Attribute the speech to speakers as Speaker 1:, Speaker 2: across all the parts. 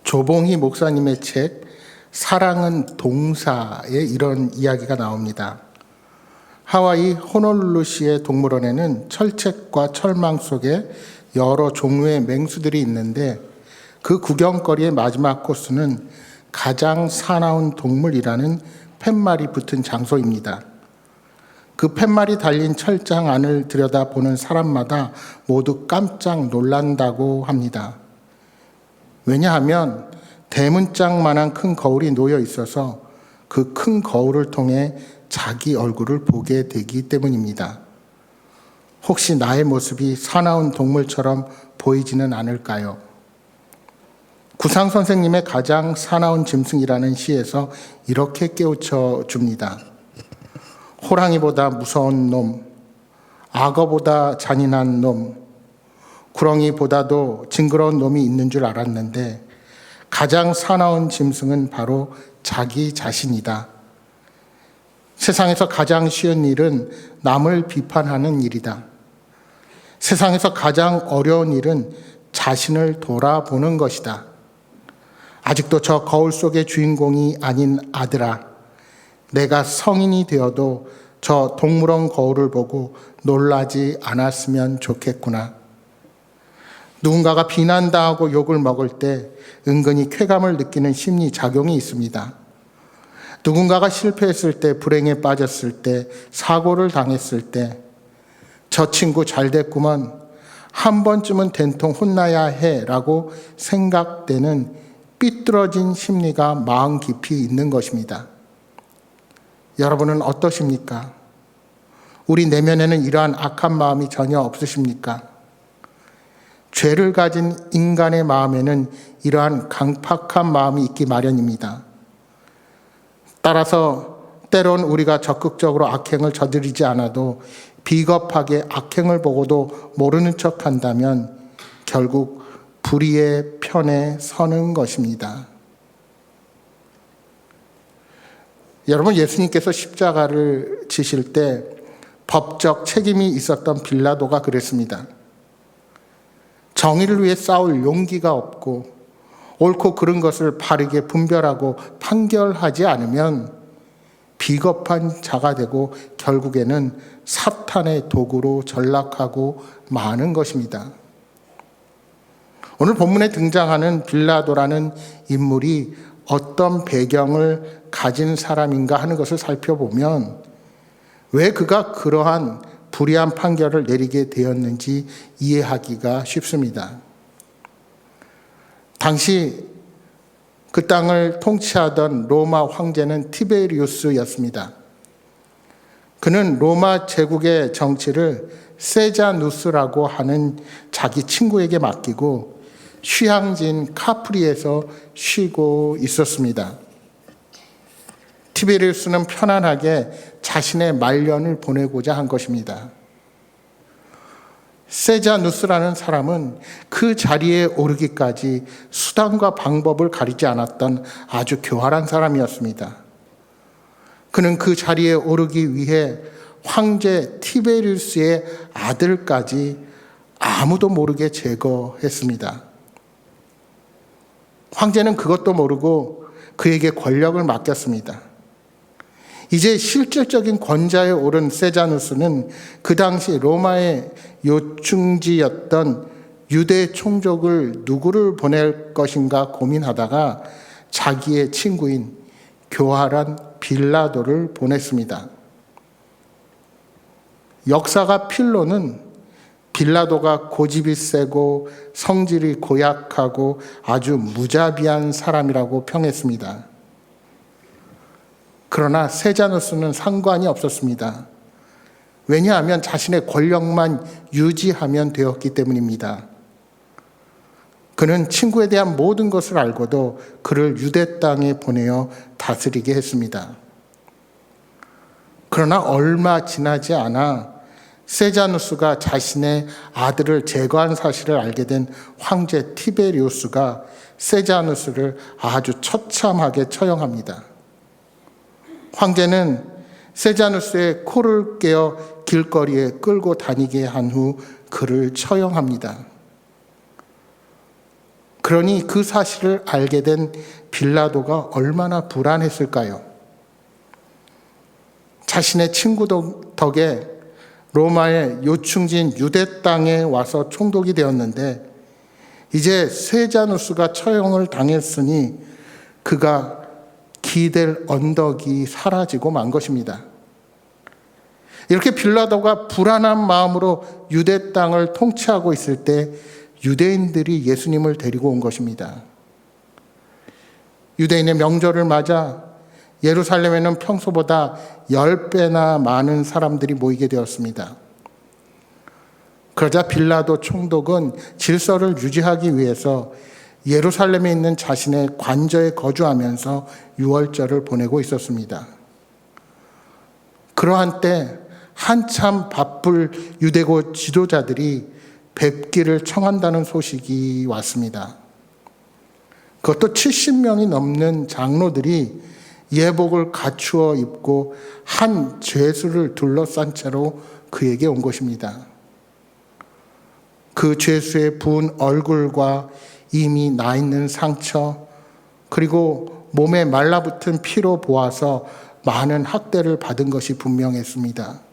Speaker 1: 조봉희 목사님의 책 사랑은 동사에 이런 이야기가 나옵니다. 하와이 호놀룰루시의 동물원에는 철책과 철망 속에 여러 종류의 맹수들이 있는데 그 구경거리의 마지막 코스는 가장 사나운 동물이라는 팻말이 붙은 장소입니다. 그 팻말이 달린 철장 안을 들여다보는 사람마다 모두 깜짝 놀란다고 합니다. 왜냐하면 대문짝만한 큰 거울이 놓여 있어서 그 큰 거울을 통해 자기 얼굴을 보게 되기 때문입니다. 혹시 나의 모습이 사나운 동물처럼 보이지는 않을까요? 구상 선생님의 가장 사나운 짐승이라는 시에서 이렇게 깨우쳐 줍니다. 호랑이보다 무서운 놈, 악어보다 잔인한 놈, 구렁이보다도 징그러운 놈이 있는 줄 알았는데 가장 사나운 짐승은 바로 자기 자신이다. 세상에서 가장 쉬운 일은 남을 비판하는 일이다. 세상에서 가장 어려운 일은 자신을 돌아보는 것이다. 아직도 저 거울 속의 주인공이 아닌 아들아, 내가 성인이 되어도 저 동물원 거울을 보고 놀라지 않았으면 좋겠구나. 누군가가 비난당하고 욕을 먹을 때 은근히 쾌감을 느끼는 심리작용이 있습니다. 누군가가 실패했을 때, 불행에 빠졌을 때, 사고를 당했을 때, 저 친구 잘 됐구먼, 한 번쯤은 된통 혼나야 해라고 생각되는 삐뚤어진 심리가 마음 깊이 있는 것입니다. 여러분은 어떠십니까? 우리 내면에는 이러한 악한 마음이 전혀 없으십니까? 죄를 가진 인간의 마음에는 이러한 강팍한 마음이 있기 마련입니다. 따라서 때론 우리가 적극적으로 악행을 저지르지 않아도 비겁하게 악행을 보고도 모르는 척한다면 결국 불의의 편에 서는 것입니다. 여러분, 예수님께서 십자가를 지실 때 법적 책임이 있었던 빌라도가 그랬습니다. 정의를 위해 싸울 용기가 없고 옳고 그른 것을 바르게 분별하고 판결하지 않으면 비겁한 자가 되고 결국에는 사탄의 도구로 전락하고 마는 것입니다. 오늘 본문에 등장하는 빌라도라는 인물이 어떤 배경을 가진 사람인가 하는 것을 살펴보면 왜 그가 그러한 불의한 판결을 내리게 되었는지 이해하기가 쉽습니다. 당시 그 땅을 통치하던 로마 황제는 티베리우스였습니다. 그는 로마 제국의 정치를 세자누스라고 하는 자기 친구에게 맡기고 휴양지인 카프리에서 쉬고 있었습니다. 티베리우스는 편안하게 자신의 말년을 보내고자 한 것입니다. 세자누스라는 사람은 그 자리에 오르기까지 수단과 방법을 가리지 않았던 아주 교활한 사람이었습니다. 그는 그 자리에 오르기 위해 황제 티베리우스의 아들까지 아무도 모르게 제거했습니다. 황제는 그것도 모르고 그에게 권력을 맡겼습니다. 이제 실질적인 권좌에 오른 세자누스는 그 당시 로마의 요충지였던 유대 총족을 누구를 보낼 것인가 고민하다가 자기의 친구인 교활한 빌라도를 보냈습니다. 역사가 필로는 빌라도가 고집이 세고 성질이 고약하고 아주 무자비한 사람이라고 평했습니다. 그러나 세자누스는 상관이 없었습니다. 왜냐하면 자신의 권력만 유지하면 되었기 때문입니다. 그는 친구에 대한 모든 것을 알고도 그를 유대 땅에 보내어 다스리게 했습니다. 그러나 얼마 지나지 않아 세자누스가 자신의 아들을 제거한 사실을 알게 된 황제 티베리우스가 세자누스를 아주 처참하게 처형합니다. 황제는 세자누스의 코를 깨어 길거리에 끌고 다니게 한 후 그를 처형합니다. 그러니 그 사실을 알게 된 빌라도가 얼마나 불안했을까요? 자신의 친구 덕에 로마의 요충지인 유대 땅에 와서 총독이 되었는데 이제 세자누스가 처형을 당했으니 그가 기댈 언덕이 사라지고 만 것입니다. 이렇게 빌라도가 불안한 마음으로 유대 땅을 통치하고 있을 때 유대인들이 예수님을 데리고 온 것입니다. 유대인의 명절을 맞아 예루살렘에는 평소보다 10배나 많은 사람들이 모이게 되었습니다. 그러자 빌라도 총독은 질서를 유지하기 위해서 예루살렘에 있는 자신의 관저에 거주하면서 유월절을 보내고 있었습니다. 그러한 때 한참 바쁠 유대고 지도자들이 뵙기를 청한다는 소식이 왔습니다. 그것도 70명이 넘는 장로들이 예복을 갖추어 입고 한 죄수를 둘러싼 채로 그에게 온 것입니다. 그 죄수의 부은 얼굴과 이미 나 있는 상처, 그리고 몸에 말라붙은 피로 보아서 많은 학대를 받은 것이 분명했습니다.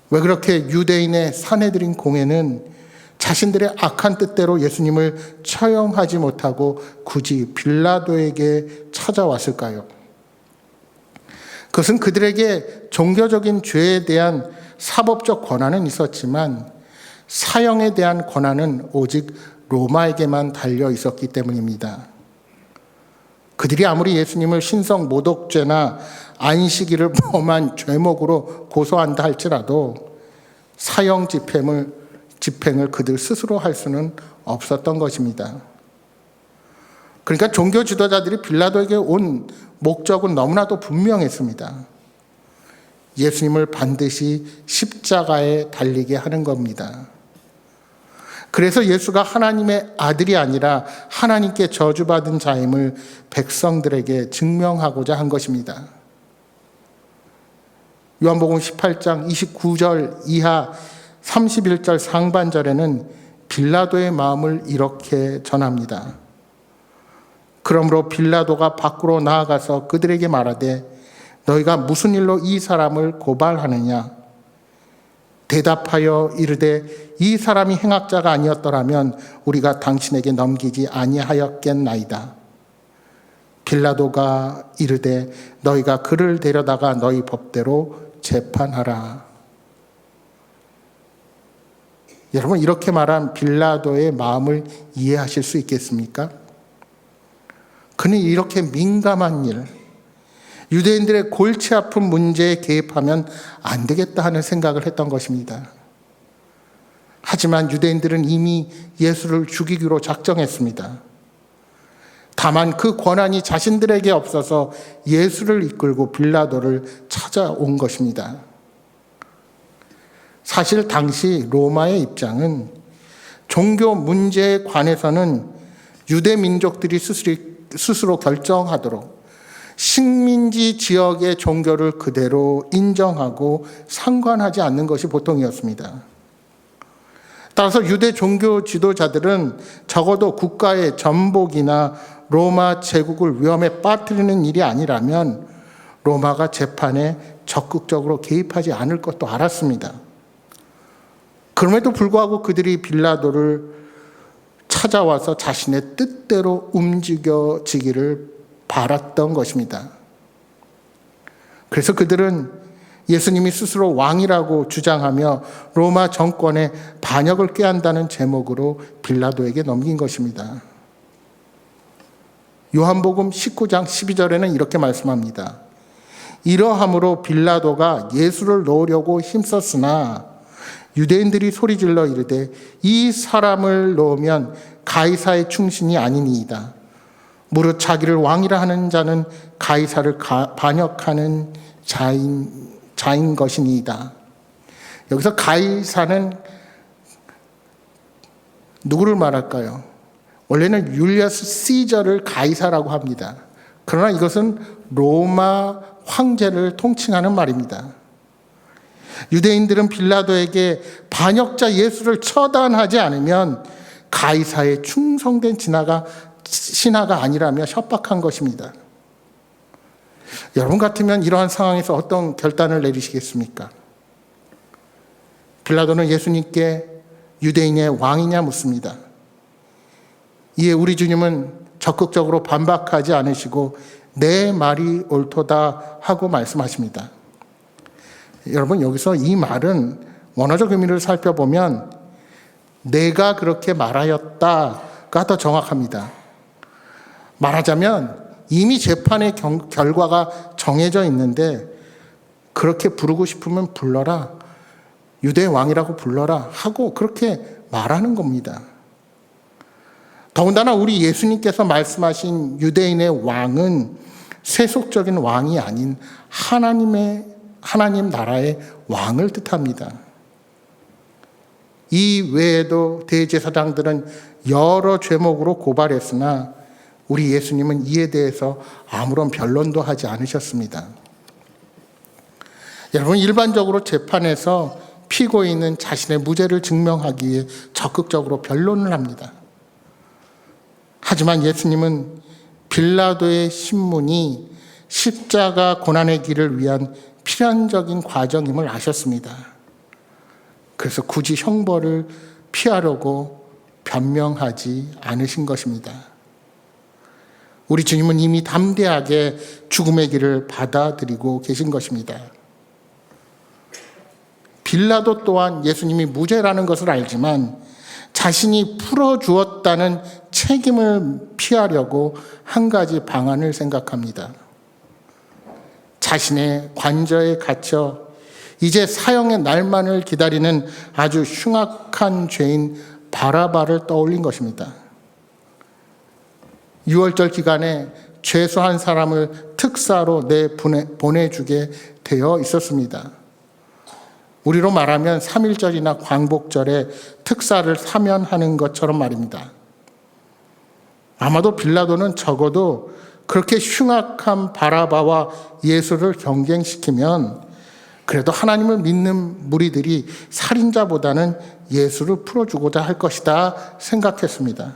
Speaker 1: 왜 그렇게 유대인의 사내들인 공회는 자신들의 악한 뜻대로 예수님을 처형하지 못하고 굳이 빌라도에게 찾아왔을까요? 그것은 그들에게 종교적인 죄에 대한 사법적 권한은 있었지만 사형에 대한 권한은 오직 로마에게만 달려 있었기 때문입니다. 그들이 아무리 예수님을 신성 모독죄나 안식일을 범한 죄목으로 고소한다 할지라도 사형 집행을 그들 스스로 할 수는 없었던 것입니다. 그러니까 종교 지도자들이 빌라도에게 온 목적은 너무나도 분명했습니다. 예수님을 반드시 십자가에 달리게 하는 겁니다. 그래서 예수가 하나님의 아들이 아니라 하나님께 저주받은 자임을 백성들에게 증명하고자 한 것입니다. 요한복음 18장 29절 이하 31절 상반절에는 빌라도의 마음을 이렇게 전합니다. 그러므로 빌라도가 밖으로 나아가서 그들에게 말하되 너희가 무슨 일로 이 사람을 고발하느냐? 대답하여 이르되 이 사람이 행악자가 아니었더라면 우리가 당신에게 넘기지 아니하였겠나이다. 빌라도가 이르되 너희가 그를 데려다가 너희 법대로 재판하라. 여러분, 이렇게 말한 빌라도의 마음을 이해하실 수 있겠습니까? 그는 이렇게 민감한 일, 유대인들의 골치 아픈 문제에 개입하면 안 되겠다 하는 생각을 했던 것입니다. 하지만 유대인들은 이미 예수를 죽이기로 작정했습니다. 다만 그 권한이 자신들에게 없어서 예수를 이끌고 빌라도를 찾아온 것입니다. 사실 당시 로마의 입장은 종교 문제에 관해서는 유대 민족들이 스스로 결정하도록 식민지 지역의 종교를 그대로 인정하고 상관하지 않는 것이 보통이었습니다. 따라서 유대 종교 지도자들은 적어도 국가의 전복이나 로마 제국을 위험에 빠뜨리는 일이 아니라면 로마가 재판에 적극적으로 개입하지 않을 것도 알았습니다. 그럼에도 불구하고 그들이 빌라도를 찾아와서 자신의 뜻대로 움직여지기를 바랐던 것입니다. 그래서 그들은 예수님이 스스로 왕이라고 주장하며 로마 정권의 반역을 꾀한다는 제목으로 빌라도에게 넘긴 것입니다. 요한복음 19장 12절에는 이렇게 말씀합니다. 이러함으로 빌라도가 예수를 놓으려고 힘썼으나 유대인들이 소리질러 이르되 이 사람을 놓으면 가이사의 충신이 아니니이다. 무릇 자기를 왕이라 하는 자는 가이사를 반역하는 자인 것이니이다. 여기서 가이사는 누구를 말할까요? 원래는 율리어스 시저를 가이사라고 합니다. 그러나 이것은 로마 황제를 통칭하는 말입니다. 유대인들은 빌라도에게 반역자 예수를 처단하지 않으면 가이사에 충성된 신하가 아니라며 협박한 것입니다. 여러분 같으면 이러한 상황에서 어떤 결단을 내리시겠습니까? 빌라도는 예수님께 유대인의 왕이냐 묻습니다. 이에 우리 주님은 적극적으로 반박하지 않으시고 내 말이 옳도다 하고 말씀하십니다. 여러분, 여기서 이 말은 원어적 의미를 살펴보면 내가 그렇게 말하였다가 더 정확합니다. 말하자면 이미 재판의 결과가 정해져 있는데 그렇게 부르고 싶으면 불러라, 유대 왕이라고 불러라 하고 그렇게 말하는 겁니다. 더군다나 우리 예수님께서 말씀하신 유대인의 왕은 세속적인 왕이 아닌 하나님 나라의 왕을 뜻합니다. 이 외에도 대제사장들은 여러 죄목으로 고발했으나 우리 예수님은 이에 대해서 아무런 변론도 하지 않으셨습니다. 여러분, 일반적으로 재판에서 피고인은 자신의 무죄를 증명하기 위해 적극적으로 변론을 합니다. 하지만 예수님은 빌라도의 신문이 십자가 고난의 길을 위한 필연적인 과정임을 아셨습니다. 그래서 굳이 형벌을 피하려고 변명하지 않으신 것입니다. 우리 주님은 이미 담대하게 죽음의 길을 받아들이고 계신 것입니다. 빌라도 또한 예수님이 무죄라는 것을 알지만 자신이 풀어주었다는 책임을 피하려고 한 가지 방안을 생각합니다. 자신의 관저에 갇혀 이제 사형의 날만을 기다리는 아주 흉악한 죄인 바라바를 떠올린 것입니다. 유월절 기간에 죄수한 사람을 특사로 보내주게 되어 있었습니다. 우리로 말하면 3.1절이나 광복절에 특사를 사면하는 것처럼 말입니다. 아마도 빌라도는 적어도 그렇게 흉악한 바라바와 예수를 경쟁시키면 그래도 하나님을 믿는 무리들이 살인자보다는 예수를 풀어주고자 할 것이다 생각했습니다.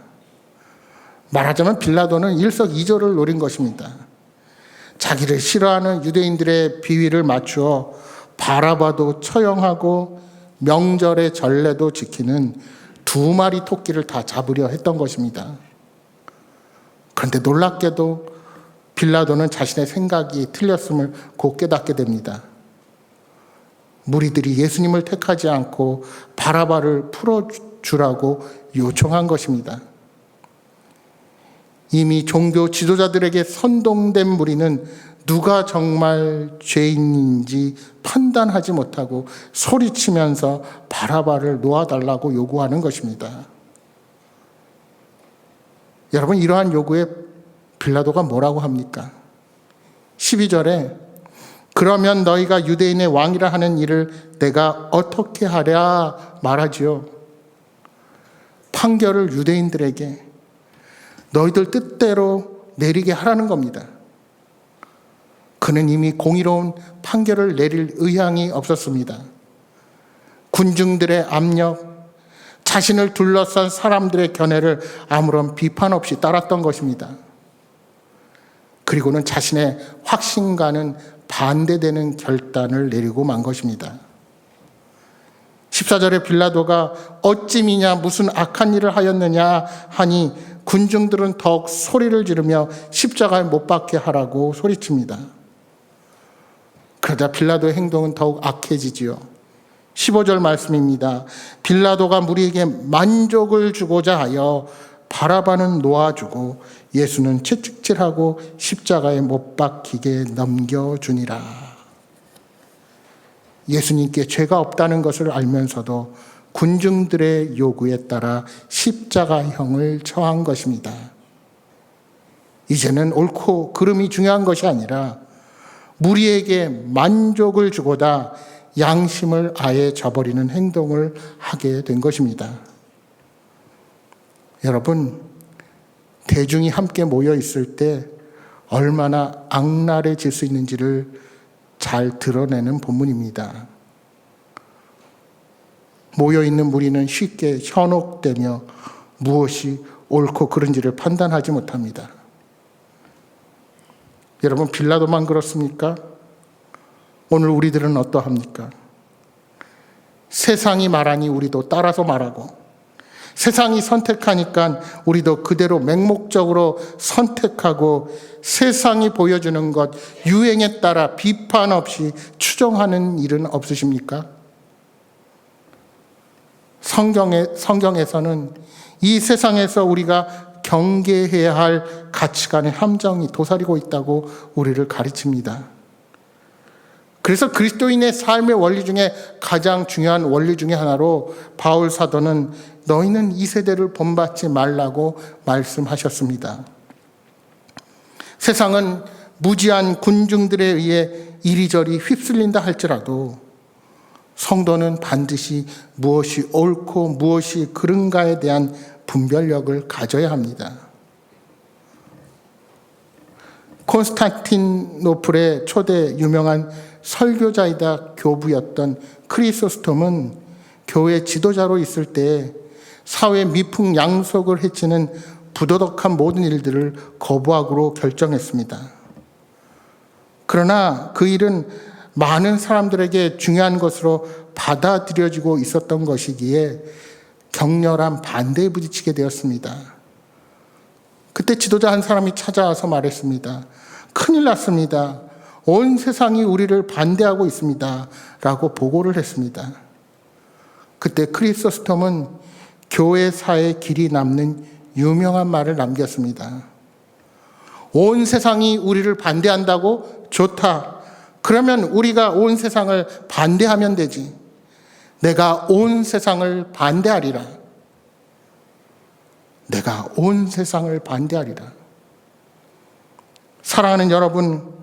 Speaker 1: 말하자면 빌라도는 일석이조를 노린 것입니다. 자기를 싫어하는 유대인들의 비위를 맞추어 바라바도 처형하고 명절의 전례도 지키는 2마리 토끼를 다 잡으려 했던 것입니다. 그런데 놀랍게도 빌라도는 자신의 생각이 틀렸음을 곧 깨닫게 됩니다. 무리들이 예수님을 택하지 않고 바라바를 풀어주라고 요청한 것입니다. 이미 종교 지도자들에게 선동된 무리는 누가 정말 죄인인지 판단하지 못하고 소리치면서 바라바를 놓아달라고 요구하는 것입니다. 여러분, 이러한 요구에 빌라도가 뭐라고 합니까? 12절에 그러면 너희가 유대인의 왕이라 하는 일을 내가 어떻게 하랴 말하지요. 판결을 유대인들에게 너희들 뜻대로 내리게 하라는 겁니다. 그는 이미 공의로운 판결을 내릴 의향이 없었습니다. 군중들의 압력, 자신을 둘러싼 사람들의 견해를 아무런 비판 없이 따랐던 것입니다. 그리고는 자신의 확신과는 반대되는 결단을 내리고 만 것입니다. 14절에 빌라도가 어찌 미냐 무슨 악한 일을 하였느냐 하니 군중들은 더욱 소리를 지르며 십자가에 못 박게 하라고 소리칩니다. 그러자 빌라도의 행동은 더욱 악해지지요. 15절 말씀입니다. 빌라도가 무리에게 만족을 주고자 하여 바라바는 놓아주고 예수는 채찍질하고 십자가에 못 박히게 넘겨주니라. 예수님께 죄가 없다는 것을 알면서도 군중들의 요구에 따라 십자가형을 처한 것입니다. 이제는 옳고 그름이 중요한 것이 아니라 무리에게 만족을 주고다 양심을 아예 저버리는 행동을 하게 된 것입니다. 여러분, 대중이 함께 모여 있을 때 얼마나 악랄해질 수 있는지를 잘 드러내는 본문입니다. 모여 있는 무리는 쉽게 현혹되며 무엇이 옳고 그른지를 판단하지 못합니다. 여러분, 빌라도만 그렇습니까? 오늘 우리들은 어떠합니까? 세상이 말하니 우리도 따라서 말하고, 세상이 선택하니까 우리도 그대로 맹목적으로 선택하고, 세상이 보여주는 것, 유행에 따라 비판 없이 추종하는 일은 없으십니까? 성경에서는 이 세상에서 우리가 경계해야 할 가치관의 함정이 도사리고 있다고 우리를 가르칩니다. 그래서 그리스도인의 삶의 원리 중에 가장 중요한 원리 중에 하나로 바울 사도는 너희는 이 세대를 본받지 말라고 말씀하셨습니다. 세상은 무지한 군중들에 의해 이리저리 휩쓸린다 할지라도 성도는 반드시 무엇이 옳고 무엇이 그른가에 대한 분별력을 가져야 합니다. 콘스탄티노플의 초대 유명한 설교자이다 교부였던 크리소스톰은 교회 지도자로 있을 때 사회 미풍양속을 해치는 부도덕한 모든 일들을 거부하기로 결정했습니다. 그러나 그 일은 많은 사람들에게 중요한 것으로 받아들여지고 있었던 것이기에 격렬한 반대에 부딪히게 되었습니다. 그때 지도자 한 사람이 찾아와서 말했습니다. 큰일 났습니다. 온 세상이 우리를 반대하고 있습니다. 라고 보고를 했습니다. 그때 크리소스톰은 교회사에 길이 남는 유명한 말을 남겼습니다. 온 세상이 우리를 반대한다고? 좋다. 그러면 우리가 온 세상을 반대하면 되지. 내가 온 세상을 반대하리라. 내가 온 세상을 반대하리라. 사랑하는 여러분,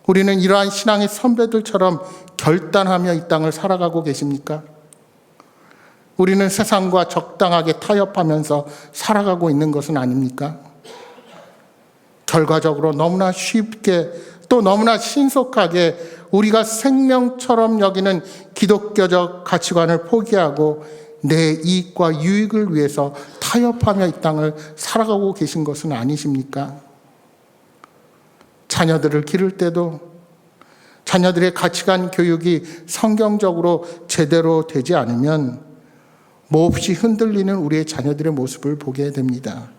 Speaker 1: 우리는 이러한 신앙의 선배들처럼 결단하며 이 땅을 살아가고 계십니까? 우리는 세상과 적당하게 타협하면서 살아가고 있는 것은 아닙니까? 결과적으로 너무나 쉽게 또 너무나 신속하게 우리가 생명처럼 여기는 기독교적 가치관을 포기하고 내 이익과 유익을 위해서 타협하며 이 땅을 살아가고 계신 것은 아니십니까? 자녀들을 기를 때도 자녀들의 가치관 교육이 성경적으로 제대로 되지 않으면 몹시 흔들리는 우리의 자녀들의 모습을 보게 됩니다.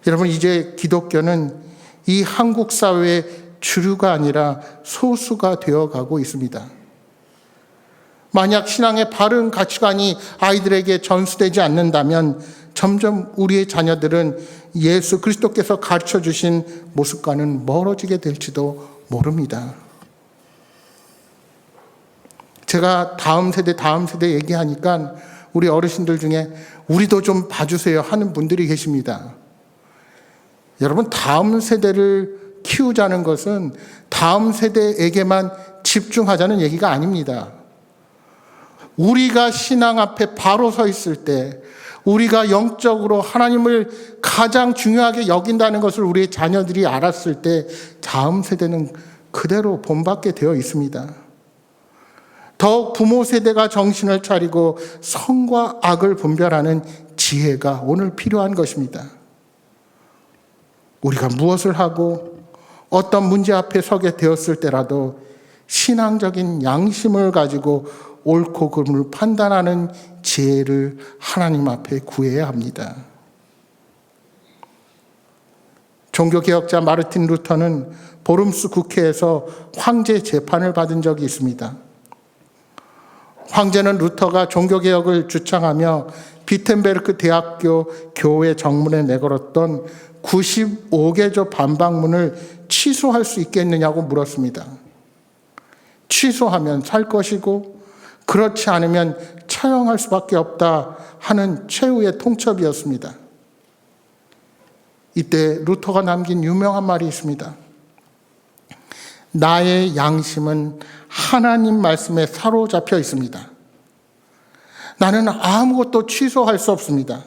Speaker 1: 여러분, 이제 기독교는 이 한국 사회의 주류가 아니라 소수가 되어가고 있습니다. 만약 신앙의 바른 가치관이 아이들에게 전수되지 않는다면 점점 우리의 자녀들은 예수 그리스도께서 가르쳐 주신 모습과는 멀어지게 될지도 모릅니다. 제가 다음 세대 얘기하니까 우리 어르신들 중에 우리도 좀 봐주세요 하는 분들이 계십니다. 여러분, 다음 세대를 키우자는 것은 다음 세대에게만 집중하자는 얘기가 아닙니다. 우리가 신앙 앞에 바로 서 있을 때, 우리가 영적으로 하나님을 가장 중요하게 여긴다는 것을 우리의 자녀들이 알았을 때 다음 세대는 그대로 본받게 되어 있습니다. 더욱 부모 세대가 정신을 차리고 선과 악을 분별하는 지혜가 오늘 필요한 것입니다. 우리가 무엇을 하고 어떤 문제 앞에 서게 되었을 때라도 신앙적인 양심을 가지고 옳고 그름을 판단하는 지혜를 하나님 앞에 구해야 합니다. 종교개혁자 마르틴 루터는 보름스 국회에서 황제 재판을 받은 적이 있습니다. 황제는 루터가 종교개혁을 주창하며 비텐베르크 대학교 교회 정문에 내걸었던 95개조 반박문을 취소할 수 있겠느냐고 물었습니다. 취소하면 살 것이고 그렇지 않으면 처형할 수밖에 없다 하는 최후의 통첩이었습니다. 이때 루터가 남긴 유명한 말이 있습니다. 나의 양심은 하나님 말씀에 사로잡혀 있습니다. 나는 아무것도 취소할 수 없습니다.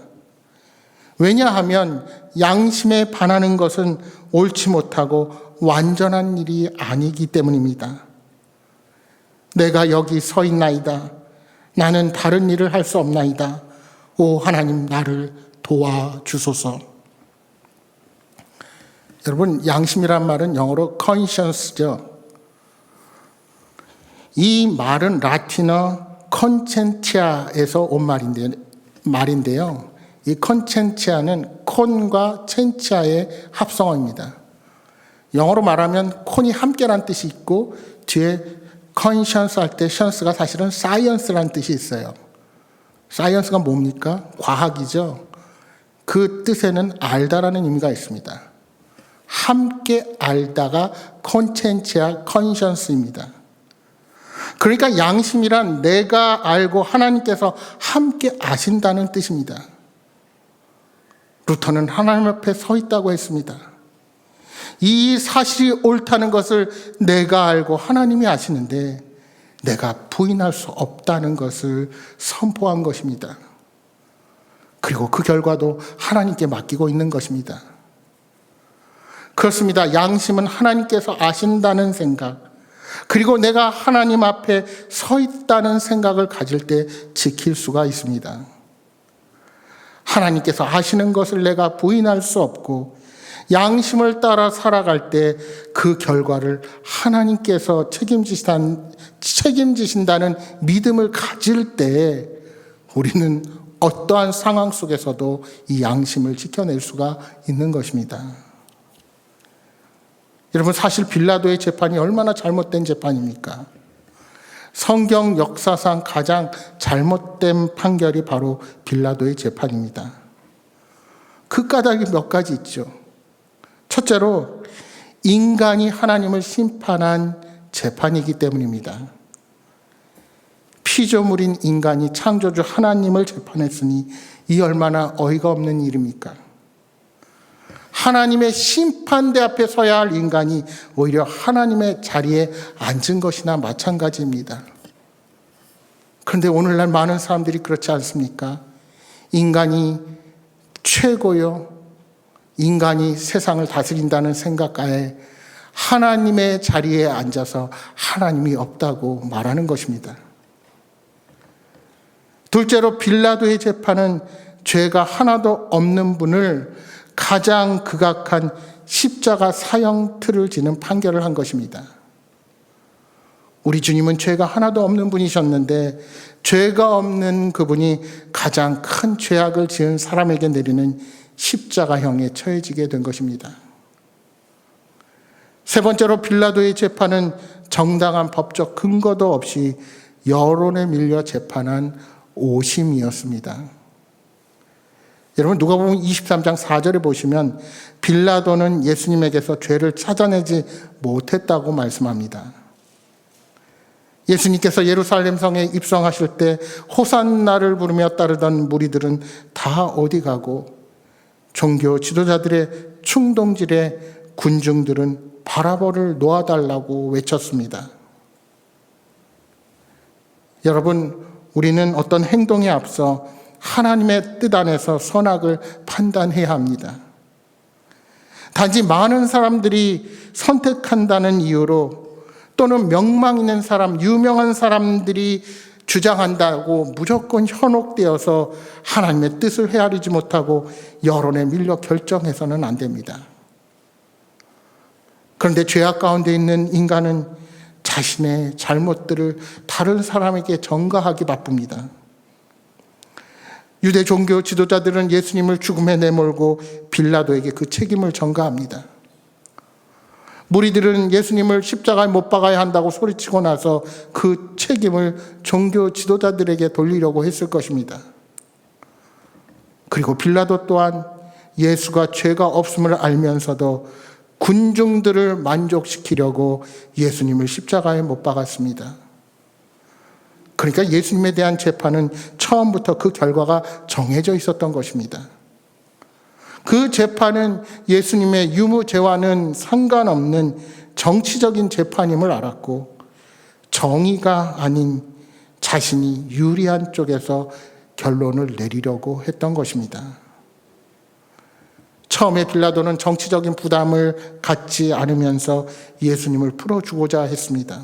Speaker 1: 왜냐하면 양심에 반하는 것은 옳지 못하고 완전한 일이 아니기 때문입니다. 내가 여기 서 있나이다. 나는 다른 일을 할 수 없나이다. 오 하나님 나를 도와주소서. 여러분 양심이란 말은 영어로 conscience죠. 이 말은 라틴어 conscientia에서 온 말인데요. 이 conscientia는 콘과 첸치아의 합성어입니다. 영어로 말하면 콘이 함께란 뜻이 있고 뒤에 conscience 할 때 science가 사실은 science란 뜻이 있어요. science가 뭡니까? 과학이죠. 그 뜻에는 알다라는 의미가 있습니다. 함께 알다가 conscientia, conscience입니다. 그러니까 양심이란 내가 알고 하나님께서 함께 아신다는 뜻입니다. 루터는 하나님 앞에 서 있다고 했습니다. 이 사실이 옳다는 것을 내가 알고 하나님이 아시는데 내가 부인할 수 없다는 것을 선포한 것입니다. 그리고 그 결과도 하나님께 맡기고 있는 것입니다. 그렇습니다. 양심은 하나님께서 아신다는 생각, 그리고 내가 하나님 앞에 서 있다는 생각을 가질 때 지킬 수가 있습니다. 하나님께서 아시는 것을 내가 부인할 수 없고 양심을 따라 살아갈 때 그 결과를 하나님께서 책임지신다는 믿음을 가질 때 우리는 어떠한 상황 속에서도 이 양심을 지켜낼 수가 있는 것입니다. 여러분 사실 빌라도의 재판이 얼마나 잘못된 재판입니까? 성경 역사상 가장 잘못된 판결이 바로 빌라도의 재판입니다. 그 까닭이 몇 가지 있죠. 첫째로 인간이 하나님을 심판한 재판이기 때문입니다. 피조물인 인간이 창조주 하나님을 재판했으니 이 얼마나 어이가 없는 일입니까? 하나님의 심판대 앞에 서야 할 인간이 오히려 하나님의 자리에 앉은 것이나 마찬가지입니다. 그런데 오늘날 많은 사람들이 그렇지 않습니까? 인간이 최고요. 인간이 세상을 다스린다는 생각하에 하나님의 자리에 앉아서 하나님이 없다고 말하는 것입니다. 둘째로 빌라도의 재판은 죄가 하나도 없는 분을 가장 극악한 십자가 사형틀을 지는 판결을 한 것입니다. 우리 주님은 죄가 하나도 없는 분이셨는데 죄가 없는 그분이 가장 큰 죄악을 지은 사람에게 내리는 십자가형에 처해지게 된 것입니다. 세 번째로 빌라도의 재판은 정당한 법적 근거도 없이 여론에 밀려 재판한 오심이었습니다. 여러분 누가복음 23장 4절에 보시면 빌라도는 예수님에게서 죄를 찾아내지 못했다고 말씀합니다. 예수님께서 예루살렘 성에 입성하실 때 호산나를 부르며 따르던 무리들은 다 어디 가고 종교 지도자들의 충동질에 군중들은 바라바를 놓아달라고 외쳤습니다. 여러분 우리는 어떤 행동에 앞서 하나님의 뜻 안에서 선악을 판단해야 합니다. 단지 많은 사람들이 선택한다는 이유로 또는 명망 있는 사람, 유명한 사람들이 주장한다고 무조건 현혹되어서 하나님의 뜻을 헤아리지 못하고 여론에 밀려 결정해서는 안 됩니다. 그런데 죄악 가운데 있는 인간은 자신의 잘못들을 다른 사람에게 전가하기 바쁩니다. 유대 종교 지도자들은 예수님을 죽음에 내몰고 빌라도에게 그 책임을 전가합니다. 무리들은 예수님을 십자가에 못 박아야 한다고 소리치고 나서 그 책임을 종교 지도자들에게 돌리려고 했을 것입니다. 그리고 빌라도 또한 예수가 죄가 없음을 알면서도 군중들을 만족시키려고 예수님을 십자가에 못 박았습니다. 그러니까 예수님에 대한 재판은 처음부터 그 결과가 정해져 있었던 것입니다. 그 재판은 예수님의 유무죄와는 상관없는 정치적인 재판임을 알았고 정의가 아닌 자신이 유리한 쪽에서 결론을 내리려고 했던 것입니다. 처음에 빌라도는 정치적인 부담을 갖지 않으면서 예수님을 풀어주고자 했습니다.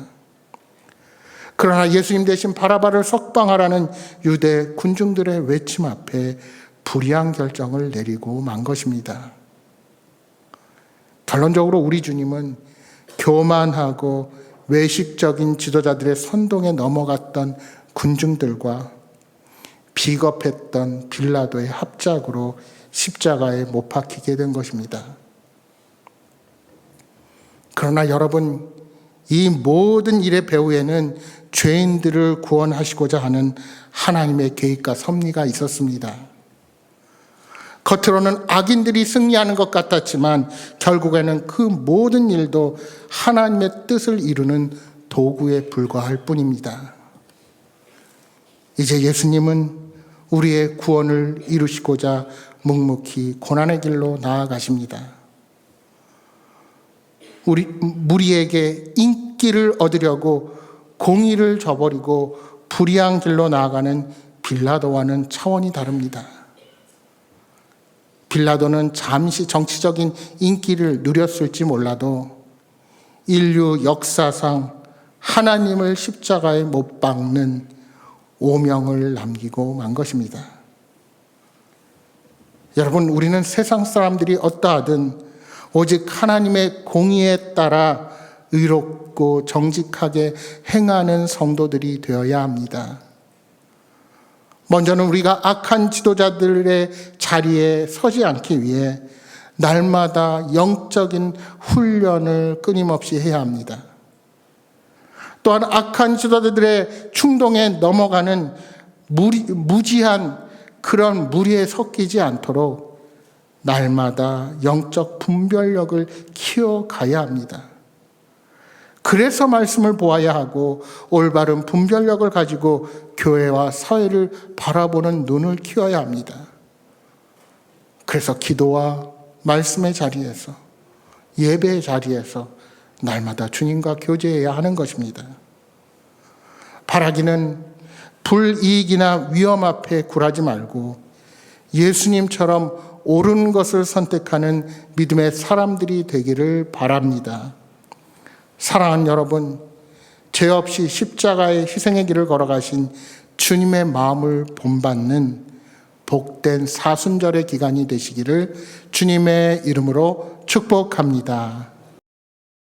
Speaker 1: 그러나 예수님 대신 바라바를 석방하라는 유대 군중들의 외침 앞에 불의한 결정을 내리고 만 것입니다. 결론적으로 우리 주님은 교만하고 외식적인 지도자들의 선동에 넘어갔던 군중들과 비겁했던 빌라도의 합작으로 십자가에 못 박히게 된 것입니다. 그러나 여러분, 이 모든 일의 배후에는 죄인들을 구원하시고자 하는 하나님의 계획과 섭리가 있었습니다. 겉으로는 악인들이 승리하는 것 같았지만 결국에는 그 모든 일도 하나님의 뜻을 이루는 도구에 불과할 뿐입니다. 이제 예수님은 우리의 구원을 이루시고자 묵묵히 고난의 길로 나아가십니다. 무리에게 인기를 얻으려고 공의를 저버리고 불의한 길로 나아가는 빌라도와는 차원이 다릅니다. 빌라도는 잠시 정치적인 인기를 누렸을지 몰라도 인류 역사상 하나님을 십자가에 못 박는 오명을 남기고 만 것입니다. 여러분, 우리는 세상 사람들이 어떠하든 오직 하나님의 공의에 따라 의롭고 정직하게 행하는 성도들이 되어야 합니다. 먼저는 우리가 악한 지도자들의 자리에 서지 않기 위해 날마다 영적인 훈련을 끊임없이 해야 합니다. 또한 악한 지도자들의 충동에 넘어가는 무지한 그런 무리에 섞이지 않도록 날마다 영적 분별력을 키워가야 합니다. 그래서 말씀을 보아야 하고 올바른 분별력을 가지고 교회와 사회를 바라보는 눈을 키워야 합니다. 그래서 기도와 말씀의 자리에서, 예배의 자리에서 날마다 주님과 교제해야 하는 것입니다. 바라기는 불이익이나 위험 앞에 굴하지 말고 예수님처럼 옳은 것을 선택하는 믿음의 사람들이 되기를 바랍니다. 사랑하는 여러분, 죄 없이 십자가의 희생의 길을 걸어가신 주님의 마음을 본받는 복된 사순절의 기간이 되시기를 주님의 이름으로 축복합니다.